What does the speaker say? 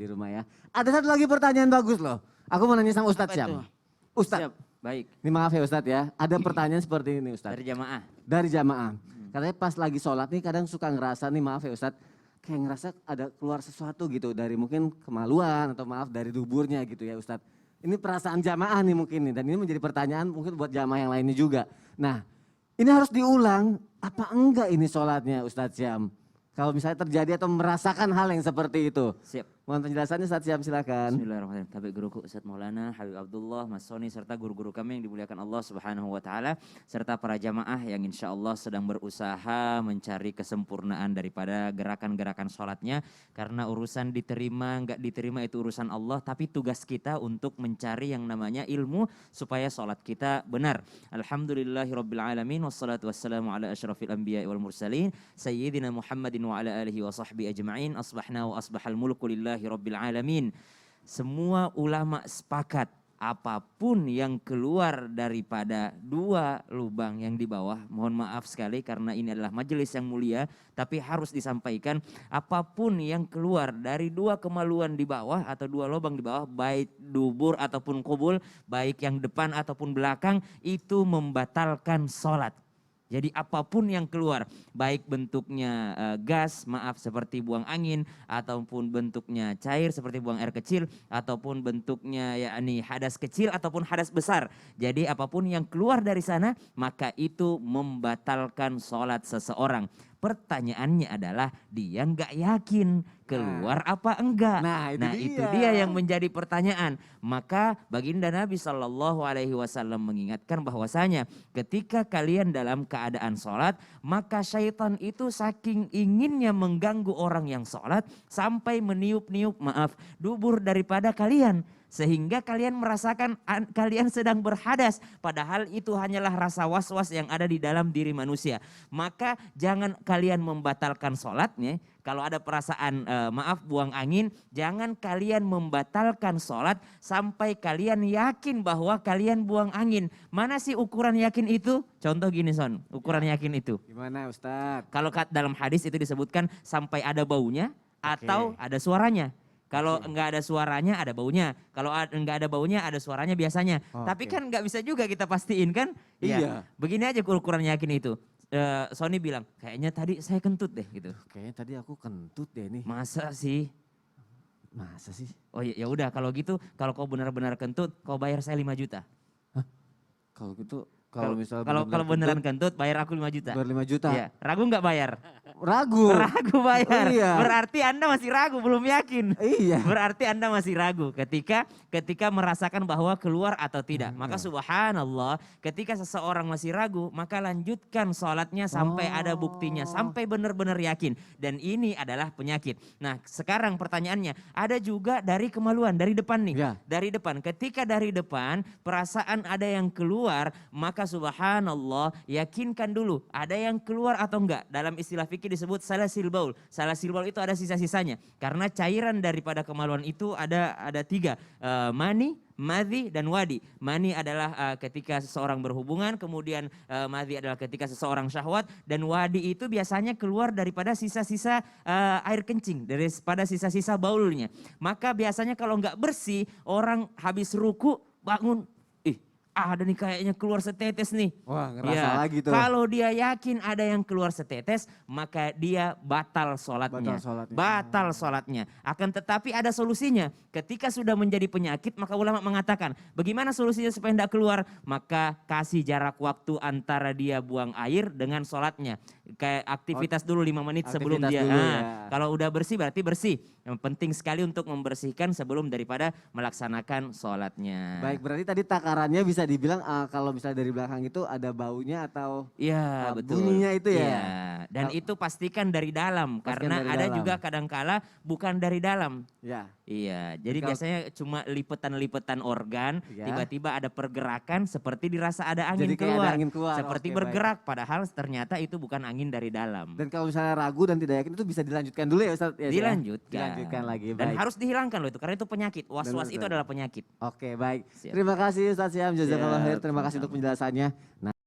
di rumah ya. Ada satu lagi pertanyaan bagus loh. Aku mau nanya sama Ustadz Syam. Ustadz. Siap, baik. Ini maaf ya Ustadz ya. Ada pertanyaan seperti ini Ustadz. Dari jamaah. Dari jamaah. Katanya pas lagi sholat nih kadang suka ngerasa nih maaf ya Ustadz. Kayak ngerasa ada keluar sesuatu gitu dari mungkin kemaluan atau maaf dari duburnya gitu ya Ustadz. Ini perasaan jamaah nih mungkin nih. Dan ini menjadi pertanyaan mungkin buat jamaah yang lainnya juga. Nah ini harus diulang apa enggak ini sholatnya Ustadz Syam? Kalau misalnya terjadi atau merasakan hal yang seperti itu. Siap. Mohon penjelasannya Ustadz Syam silakan. Bismillahirrahmanirrahim. Tapi guruku Ustadz Maulana, Habib Abdullah, Mas Soni, serta guru-guru kami yang dimuliakan Allah Subhanahu wa Ta'ala, serta para jamaah yang insya Allah sedang berusaha mencari kesempurnaan daripada gerakan-gerakan sholatnya. Karena urusan diterima, enggak diterima itu urusan Allah, tapi tugas kita untuk mencari yang namanya ilmu supaya sholat kita benar. Alhamdulillahirrabbilalamin, wassalatu wassalamu ala ashrafil anbiya wal mursalin, Sayyidina Muhammadin wa ala alihi wa sahbihi ajma'in, asbahna wa asbahal mulku lillahi rabbil alamin. Semua ulama sepakat apapun yang keluar daripada dua lubang yang di bawah, mohon maaf sekali karena ini adalah majelis yang mulia, tapi harus disampaikan apapun yang keluar dari dua kemaluan di bawah atau dua lubang di bawah, baik dubur ataupun kubul, baik yang depan ataupun belakang, itu membatalkan sholat. Jadi apapun yang keluar, baik bentuknya gas, maaf seperti buang angin, ataupun bentuknya cair seperti buang air kecil, ataupun bentuknya yakni hadas kecil ataupun hadas besar. Jadi apapun yang keluar dari sana, maka itu membatalkan sholat seseorang. Pertanyaannya adalah dia nggak yakin keluar apa enggak. Nah itu dia yang menjadi pertanyaan. Maka baginda Nabi Shallallahu Alaihi Wasallam mengingatkan bahwasanya ketika kalian dalam keadaan sholat, maka syaitan itu saking inginnya mengganggu orang yang sholat sampai meniup-niup dubur daripada kalian. Sehingga kalian merasakan kalian sedang berhadas. Padahal itu hanyalah rasa was-was yang ada di dalam diri manusia. Maka jangan kalian membatalkan sholatnya. Kalau ada perasaan buang angin, jangan kalian membatalkan sholat sampai kalian yakin bahwa kalian buang angin. Mana sih ukuran yakin itu? Contoh gini Son, ukuran yakin itu. Gimana Ustadz? Kalau dalam hadis itu disebutkan sampai ada baunya atau ada suaranya. Kalau enggak ada suaranya ada baunya. Kalau enggak ada baunya ada suaranya biasanya. Tapi kan enggak bisa juga kita pastiin kan. Iya. Ya, begini aja ukuran yakin itu. Sony bilang kayaknya tadi saya kentut deh gitu. Kayaknya tadi aku kentut deh nih. Masa sih? Masa sih? Oh ya udah kalau gitu kalau kau benar-benar kentut kau bayar saya 5 juta. Hah? Kalau gitu kalau beneran kentut bayar aku 5 juta. Bayar 5 juta? Iya. Ragu nggak bayar? Ragu. Ragu bayar. Oh, iya. Berarti Anda masih ragu, belum yakin. Iya. Berarti Anda masih ragu ketika merasakan bahwa keluar atau tidak. Maka subhanallah, ketika seseorang masih ragu, maka lanjutkan sholatnya sampai ada buktinya, sampai benar-benar yakin. Dan ini adalah penyakit. Nah, sekarang pertanyaannya, ada juga dari kemaluan, dari depan nih. Ya. Dari depan, ketika dari depan perasaan ada yang keluar, maka subhanallah, yakinkan dulu ada yang keluar atau enggak. Dalam istilah fikih disebut salasil baul. Salasil baul itu ada sisa-sisanya. Karena cairan daripada kemaluan itu ada 3. Mani, madhi, dan wadi. Mani adalah ketika seseorang berhubungan, kemudian madhi adalah ketika seseorang syahwat, dan wadi itu biasanya keluar daripada sisa-sisa air kencing, daripada sisa-sisa baulnya. Maka biasanya kalau enggak bersih, orang habis ruku bangun, ada nih kayaknya keluar setetes nih. Wah ngerasa lagi tuh. Kalau dia yakin ada yang keluar setetes, maka dia batal sholatnya. Batal sholatnya. Akan tetapi ada solusinya. Ketika sudah menjadi penyakit, maka ulama mengatakan, bagaimana solusinya supaya tidak keluar? Maka kasih jarak waktu antara dia buang air dengan sholatnya. Kayak aktivitas dulu 5 menit sebelum dia. Kalau udah bersih berarti bersih. Yang penting sekali untuk membersihkan sebelum daripada melaksanakan sholatnya. Baik, berarti tadi takarannya bisa dibilang kalau misalnya dari belakang itu ada baunya atau betul. Bunyinya itu ya. Iya. Dan itu pastikan dari dalam karena ada juga kadangkala bukan dari dalam. Ya. Iya, jadi biasanya cuma lipetan-lipetan organ, tiba-tiba ada pergerakan seperti dirasa ada angin keluar. Seperti bergerak, padahal ternyata itu bukan angin dari dalam. Dan kalau misalnya ragu dan tidak yakin itu bisa dilanjutkan dulu ya Ustaz? Dilanjutkan lagi. Dan harus dihilangkan loh itu, karena itu penyakit. Was-was itu adalah penyakit. Oke baik, terima kasih Ustaz Syam, jazakallahu khair, terima kasih untuk penjelasannya.